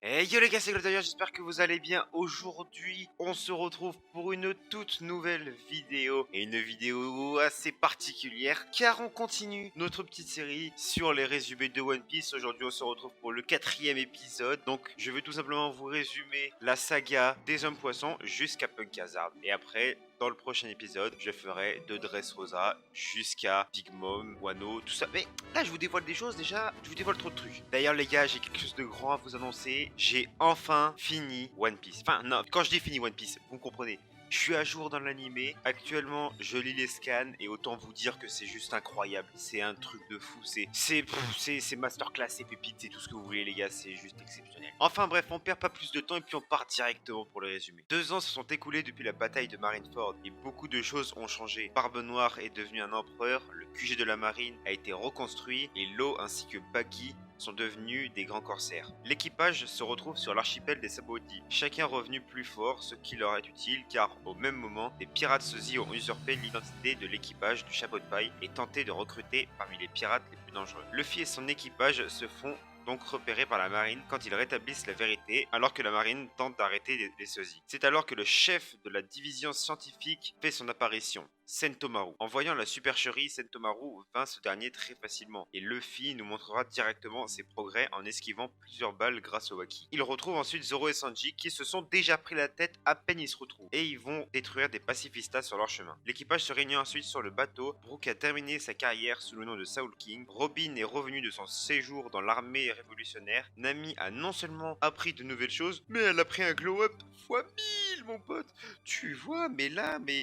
Hey yo les gars, c'est Glotailleur, j'espère que vous allez bien. Aujourd'hui, on se retrouve pour une toute nouvelle vidéo. Et une vidéo assez particulière, car on continue notre petite série sur les résumés de One Piece. Aujourd'hui, on se retrouve pour le 4e épisode. Donc, je vais tout simplement vous résumer la saga des Hommes Poissons jusqu'à Punk Hazard. Et après, dans le prochain épisode, je ferai de Dressrosa jusqu'à Big Mom, Wano, tout ça. Mais là, je vous dévoile des choses déjà, je vous dévoile trop de trucs. D'ailleurs, les gars, j'ai quelque chose de grand à vous annoncer. J'ai enfin fini One Piece. Enfin, non, quand je dis fini One Piece, vous me comprenez. Je suis à jour dans l'animé. Actuellement, je lis les scans et autant vous dire que c'est juste incroyable. C'est un truc de fou. C'est masterclass, c'est pépite, c'est tout ce que vous voulez, les gars. C'est juste exceptionnel. Enfin bref, on perd pas plus de temps et puis on part directement pour le résumé. 2 ans se sont écoulés depuis la bataille de Marineford et beaucoup de choses ont changé. Barbe Noire est devenu un empereur, le QG de la marine a été reconstruit et Law ainsi que Baggy sont devenus des grands corsaires. L'équipage se retrouve sur l'archipel des Sabaody, chacun revenu plus fort, ce qui leur est utile car au même moment, des pirates sosies ont usurpé l'identité de l'équipage du chapeau de paille et tenté de recruter parmi les pirates les plus dangereux. Luffy et son équipage se font donc repérés par la marine quand ils rétablissent la vérité alors que la marine tente d'arrêter les sosies. C'est alors que le chef de la division scientifique fait son apparition, Sentomaru. En voyant la supercherie, Sentomaru vainc ce dernier très facilement et Luffy nous montrera directement ses progrès en esquivant plusieurs balles grâce au Haki. Il retrouve ensuite Zoro et Sanji qui se sont déjà pris la tête à peine ils se retrouvent et ils vont détruire des pacifistas sur leur chemin. L'équipage se réunit ensuite sur le bateau. Brook a terminé sa carrière sous le nom de Soul King. Robin est revenu de son séjour dans l'armée révolutionnaire. Nami a non seulement appris de nouvelles choses, mais elle a pris un glow-up fois 1000 mon pote. Tu vois, mais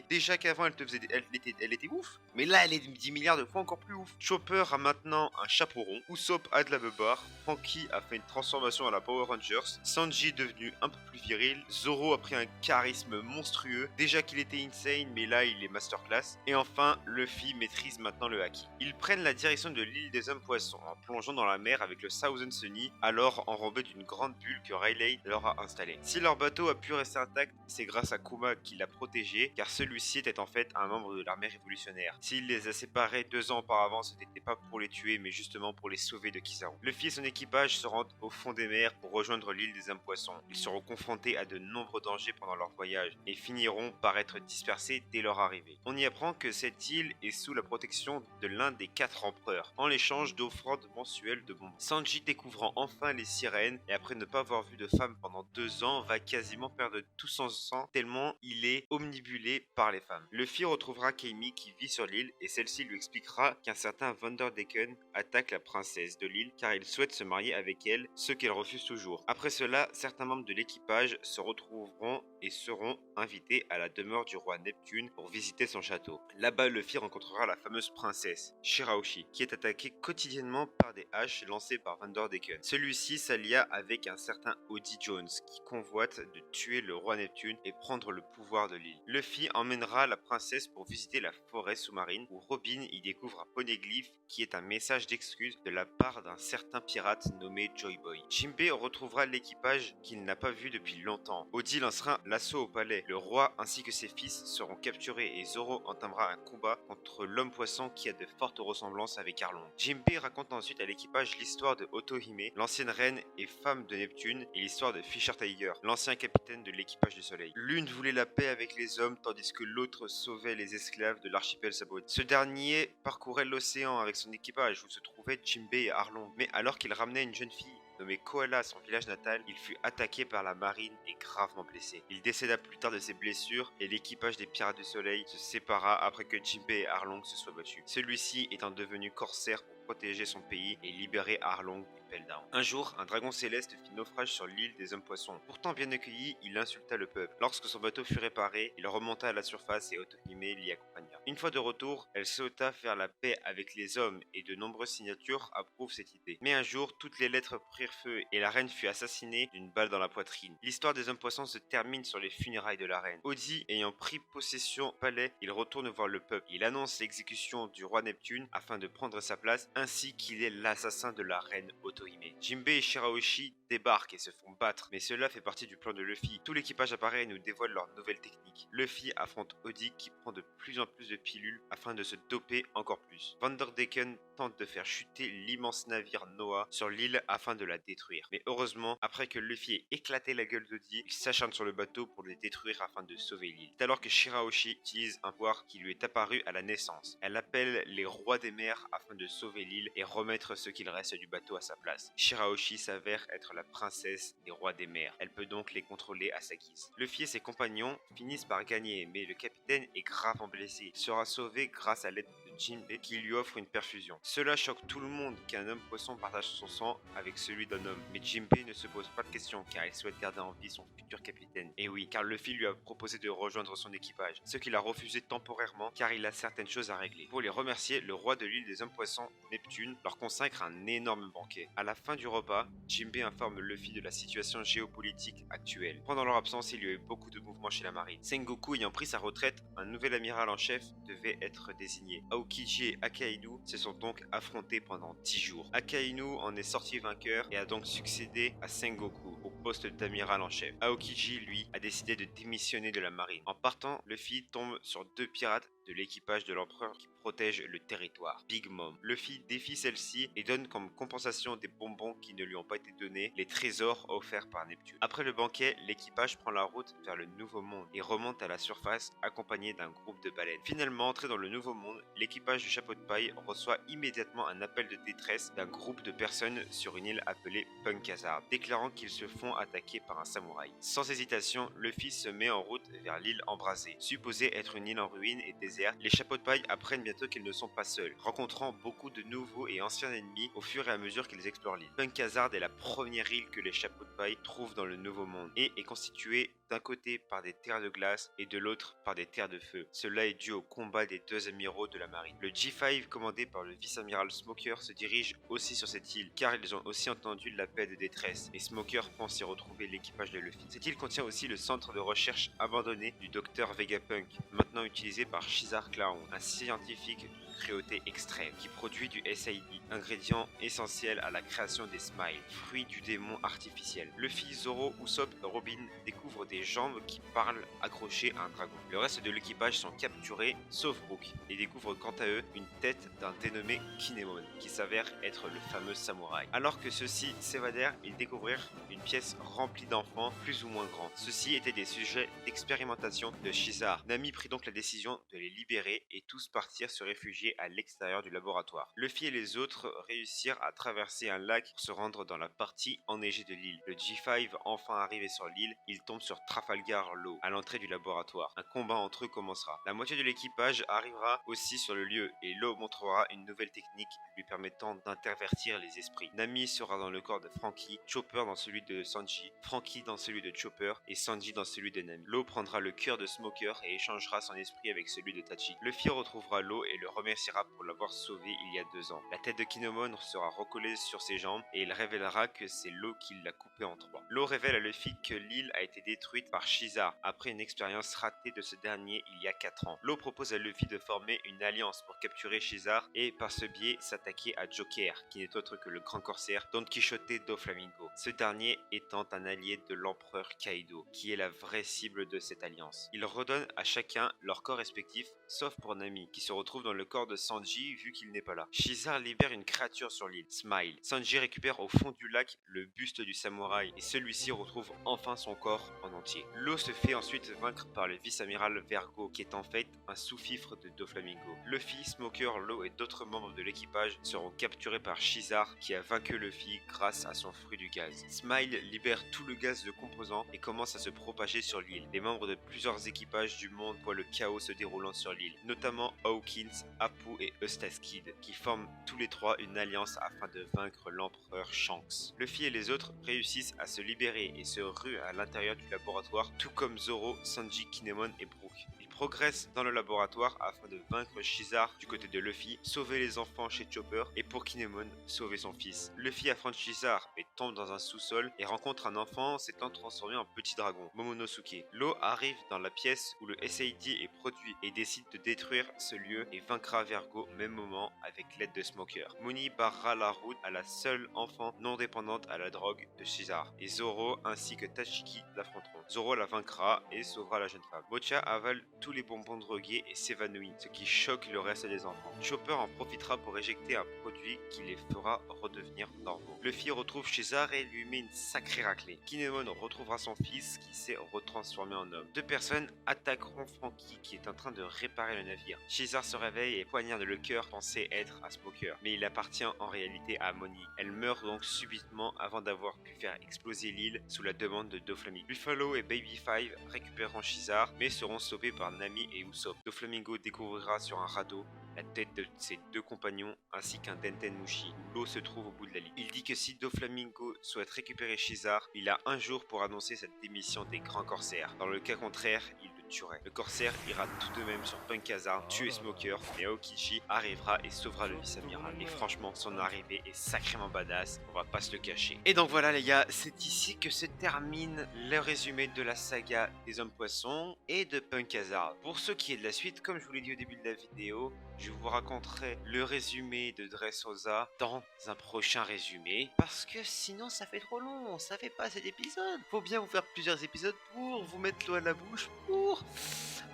déjà qu'avant elle te faisait, elle était ouf, mais là elle est 10 milliards de fois encore plus ouf. Chopper a maintenant un chapeau rond, Usopp a de la beubare, Franky a fait une transformation à la Power Rangers, Sanji est devenu un peu plus viril, Zoro a pris un charisme monstrueux, déjà qu'il était insane mais là il est masterclass, et enfin Luffy maîtrise maintenant le haki. Ils prennent la direction de l'île des Hommes Poissons en plongeant dans la mer avec le Thousand Sunny, alors enrobé d'une grande bulle que Rayleigh leur a installée. Si leur bateau a pu rester intact, c'est grâce à Kuma qui l'a protégé, car celui-ci était en fait un membre de l'armée révolutionnaire. S'il les a séparés 2 ans auparavant, ce n'était pas pour les tuer, mais justement pour les sauver de Kizaru. Luffy et son équipage se rendent au fond des mers pour rejoindre l'île des Hommes Poissons. Ils seront confrontés à de nombreux dangers pendant leur voyage et finiront par être dispersés dès leur arrivée. On y apprend que cette île est sous la protection de l'un des 4 empereurs, en l'échange d'offrandes mensuelles de bonbons. Sanji découvrant enfin les sirènes et après ne pas avoir vu de femme pendant 2 ans, va quasiment perdre tout son sang tellement il est omnibulé par les femmes. Luffy retrouvera Keimi qui vit sur l'île et celle-ci lui expliquera qu'un certain Vanderdecken attaque la princesse de l'île car il souhaite se marier avec elle, ce qu'elle refuse toujours. Après cela, certains membres de l'équipage se retrouveront et seront invités à la demeure du roi Neptune pour visiter son château. Là-bas, Luffy rencontrera la fameuse princesse, Shirahoshi, qui est attaquée quotidiennement par des haches lancées par Vanderdecken. Celui-ci s'allia avec un certain Odie Jones qui convoite de tuer le roi Neptune et prendre le pouvoir de l'île. Luffy emmènera la princesse pour visiter la forêt sous-marine où Robin y découvre un poneglyphe qui est un message d'excuse de la part d'un certain pirate nommé Joy Boy. Jinbei retrouvera l'équipage qu'il n'a pas vu depuis longtemps. Odie lancera l'assaut au palais. Le roi ainsi que ses fils seront capturés et Zoro entamera un combat contre l'homme poisson qui a de fortes ressemblances avec Arlong. Jinbei raconte ensuite à l'équipage l'histoire de Otohime, l'ancienne reine et femme de Neptune, et l'histoire de Fisher Tiger, l'ancien capitaine de l'équipage du Soleil. L'une voulait la paix avec les hommes tandis que l'autre sauvait les esclaves de l'archipel Sabaody. Ce dernier parcourait l'océan avec son équipage où se trouvaient Jinbei et Arlong, mais alors qu'il ramenait une jeune fille nommé Koala à son village natal, il fut attaqué par la marine et gravement blessé. Il décéda plus tard de ses blessures et l'équipage des Pirates du Soleil se sépara après que Jinbei et Arlong se soient battus. Celui-ci étant devenu corsaire pour protéger son pays et libérer Arlong du Pell Down. Un jour, un dragon céleste fit naufrage sur l'île des Hommes Poissons. Pourtant bien accueilli, il insulta le peuple. Lorsque son bateau fut réparé, il remonta à la surface et Otohime l'y accompagna. Une fois de retour, elle sauta faire la paix avec les hommes et de nombreuses signatures approuvent cette idée. Mais un jour, toutes les lettres prirent feu et la reine fut assassinée d'une balle dans la poitrine. L'histoire des Hommes Poissons se termine sur les funérailles de la reine. Odie ayant pris possession du palais, il retourne voir le peuple. Il annonce l'exécution du roi Neptune afin de prendre sa place, ainsi qu'il est l'assassin de la reine Otohime. Otohime. Jinbei et Shirahoshi débarquent et se font battre, mais cela fait partie du plan de Luffy. Tout l'équipage apparaît et nous dévoile leur nouvelle technique. Luffy affronte Odik qui prend de plus en plus de pilules afin de se doper encore plus. Vanderdecken tente de faire chuter l'immense navire Noah sur l'île afin de la détruire. Mais heureusement, après que Luffy ait éclaté la gueule d'Odik, il s'acharne sur le bateau pour le détruire afin de sauver l'île. C'est alors que Shirahoshi utilise un pouvoir qui lui est apparu à la naissance. Elle appelle les rois des mers afin de sauver l'île et remettre ce qu'il reste du bateau à sa place. Shirahoshi s'avère être la princesse des rois des mers. Elle peut donc les contrôler à sa guise. Luffy et ses compagnons finissent par gagner, mais le capitaine est gravement blessé. Il sera sauvé grâce à l'aide de Jinbei qui lui offre une perfusion. Cela choque tout le monde qu'un homme poisson partage son sang avec celui d'un homme. Mais Jinbei ne se pose pas de questions car il souhaite garder en vie son futur capitaine. Et oui, car Luffy lui a proposé de rejoindre son équipage, ce qu'il a refusé temporairement car il a certaines choses à régler. Pour les remercier, le roi de l'île des hommes poissons, Neptune, leur consacre un énorme banquet. À la fin du repas, Jinbei informe Luffy de la situation géopolitique actuelle. Pendant leur absence, il y a eu beaucoup de mouvements chez la marine. Sengoku ayant pris sa retraite, un nouvel amiral en chef devait être désigné. Aokiji et Akainu se sont donc affrontés pendant 10 jours. Akainu en est sorti vainqueur et a donc succédé à Sengoku au poste d'amiral en chef. Aokiji, lui, a décidé de démissionner de la marine. En partant, Luffy tombe sur 2 pirates de l'équipage de l'empereur qui protège le territoire, Big Mom. Luffy défie celle-ci et donne comme compensation des bonbons qui ne lui ont pas été donnés, les trésors offerts par Neptune. Après le banquet, l'équipage prend la route vers le Nouveau Monde et remonte à la surface accompagné d'un groupe de baleines. Finalement entré dans le Nouveau Monde, l'équipage du chapeau de paille reçoit immédiatement un appel de détresse d'un groupe de personnes sur une île appelée Punk Hazard, déclarant qu'ils se font attaquer par un samouraï. Sans hésitation, Luffy se met en route vers l'île embrasée. Supposée être une île en ruine et déserte, les chapeaux de paille apprennent bientôt qu'ils ne sont pas seuls, rencontrant beaucoup de nouveaux et anciens ennemis au fur et à mesure qu'ils explorent l'île. Punk Hazard est la première île que les chapeaux de paille trouvent dans le Nouveau Monde et est constituée d'un côté par des terres de glace et de l'autre par des terres de feu. Cela est dû au combat des 2 amiraux de la marine. Le G5 commandé par le vice-amiral Smoker se dirige aussi sur cette île car ils ont aussi entendu l'appel de détresse et Smoker pense y retrouver l'équipage de Luffy. Cette île contient aussi le centre de recherche abandonné du docteur Vegapunk, maintenant utilisé par Shizar Clown, un scientifique d'une cruauté extrême qui produit du SID, ingrédient essentiel à la création des Smiles, fruits du démon artificiel. Luffy, Zoro, Usopp et Robin découvrent des jambes qui parlent accrochées à un dragon. Le reste de l'équipage sont capturés, sauf Brook, et découvrent quant à eux une tête d'un dénommé Kinemon, qui s'avère être le fameux samouraï. Alors que ceux-ci s'évadèrent, ils découvrirent une pièce remplie d'enfants plus ou moins grands. Ceux-ci étaient des sujets d'expérimentation de Shizar. Nami prit donc la décision de les libérer et tous partirent se réfugier à l'extérieur du laboratoire. Luffy et les autres réussirent à traverser un lac pour se rendre dans la partie enneigée de l'île. Le G5 enfin arrivé sur l'île, il tombe sur Trafalgar Law, à l'entrée du laboratoire. Un combat entre eux commencera. La moitié de l'équipage arrivera aussi sur le lieu et Law montrera une nouvelle technique lui permettant d'intervertir les esprits. Nami sera dans le corps de Franky, Chopper dans celui de Sanji, Franky dans celui de Chopper et Sanji dans celui de Nami. Law prendra le cœur de Smoker et échangera son esprit avec celui de Tachiki. Luffy retrouvera Law et le remerciera pour l'avoir sauvé il y a 2 ans. La tête de Kinemon sera recollée sur ses jambes et il révélera que c'est Law qui l'a coupé en 3. Law révèle à Luffy que l'île a été détruite par Shizar après une expérience ratée de ce dernier il y a 4 ans. Law propose à Luffy de former une alliance pour capturer Shizar et par ce biais s'attaquer à Joker, qui n'est autre que le grand corsaire Don Quichotte Doflamingo. Ce dernier étant un allié de l'empereur Kaido, qui est la vraie cible de cette alliance. Il redonne à chacun leur corps respectif, sauf pour Nami, qui se retrouve dans le corps de Sanji vu qu'il n'est pas là. Shizar libère une créature sur l'île, Smile. Sanji récupère au fond du lac le buste du samouraï et celui-ci retrouve enfin son corps en entier. Law se fait ensuite vaincre par le vice-amiral Vergo, qui est en fait un sous-fifre de Doflamingo. Luffy, Smoker, Law et d'autres membres de l'équipage seront capturés par Shizar, qui a vaincu Luffy grâce à son fruit du gaz. Smile libère tout le gaz de composants et commence à se propager sur l'île. Les membres de plusieurs équipages du monde voient le chaos se déroulant sur l'île, notamment Hawkins, Apu et Eustace Kid, qui forment tous les 3 une alliance afin de vaincre l'empereur Shanks. Luffy et les autres réussissent à se libérer et se ruent à l'intérieur du laboratoire, tout comme Zoro, Sanji, Kinemon et Brook. Ils progresse dans le laboratoire afin de vaincre Shizar du côté de Luffy, sauver les enfants chez Chopper et pour Kinemon, sauver son fils. Luffy affronte Shizar mais tombe dans un sous-sol et rencontre un enfant s'étant transformé en petit dragon, Momonosuke. Law arrive dans la pièce où le SAD est produit et décide de détruire ce lieu et vaincra Vergo au même moment avec l'aide de Smoker. Muni barrera la route à la seule enfant non dépendante à la drogue de Shizar et Zoro ainsi que Tashiki l'affronteront. Zoro la vaincra et sauvera la jeune femme. Mocha avale tous les bonbons drogués et s'évanouit, ce qui choque le reste des enfants. Chopper en profitera pour éjecter un produit qui les fera redevenir normaux. Luffy retrouve Shizar et lui met une sacrée raclée. Kinemon retrouvera son fils qui s'est retransformé en homme. Deux personnes attaqueront Franky qui est en train de réparer le navire. Shizar se réveille et poignarde le cœur pensé être à Smoker, mais il appartient en réalité à Moni. Elle meurt donc subitement avant d'avoir pu faire exploser l'île sous la demande de Doflamingo. Buffalo et Baby Five récupéreront Shizar mais seront sauvés par Nami et Usopp. Doflamingo découvrira sur un radeau la tête de ses deux compagnons ainsi qu'un Denten Mushi où l'eau se trouve au bout de la ligne. Il dit que si Doflamingo souhaite récupérer Shizar, il a un jour pour annoncer cette démission des grands corsaires. Dans le cas contraire, il le tuerait. Le corsaire ira tout de même sur Punk Hazard, tuer Smoker, mais Aokichi arrivera et sauvera le vice-amiral. Et franchement, son arrivée est sacrément badass, on va pas se le cacher. Et donc voilà les gars, c'est ici que se termine le résumé de la saga des Hommes Poissons et de Punk Hazard. Pour ce qui est de la suite, comme je vous l'ai dit au début de la vidéo, je vous raconterai le résumé de Dressrosa dans un prochain résumé. Parce que sinon ça fait trop long, ça fait pas cet épisode. Faut bien vous faire plusieurs épisodes pour vous mettre l'eau à la bouche, pour...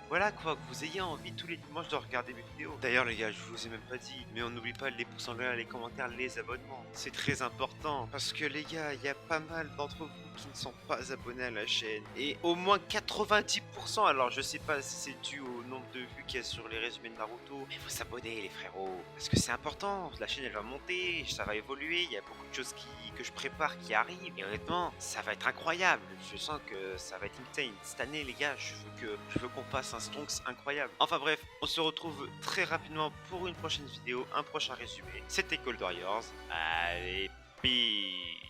Voilà quoi, que vous ayez envie tous les dimanches de regarder mes vidéos. D'ailleurs les gars, je vous ai même pas dit, mais on n'oublie pas les pouces en l'air, les commentaires, les abonnements. C'est très important, parce que les gars, il y a pas mal d'entre vous qui ne sont pas abonnés à la chaîne. Et au moins 90%, alors je sais pas si c'est dû au nombre de vues qu'il y a sur les résumés de Naruto, mais faut s'abonner les frérots, parce que c'est important, la chaîne elle va monter, ça va évoluer, il y a beaucoup de choses que je prépare qui arrivent, et honnêtement, ça va être incroyable. Je sens que ça va être insane. Cette année les gars, je veux qu'on fasse un Stonks incroyable. Enfin bref, on se retrouve très rapidement pour une prochaine vidéo, un prochain résumé. C'était Cold Warriors. Allez, peace.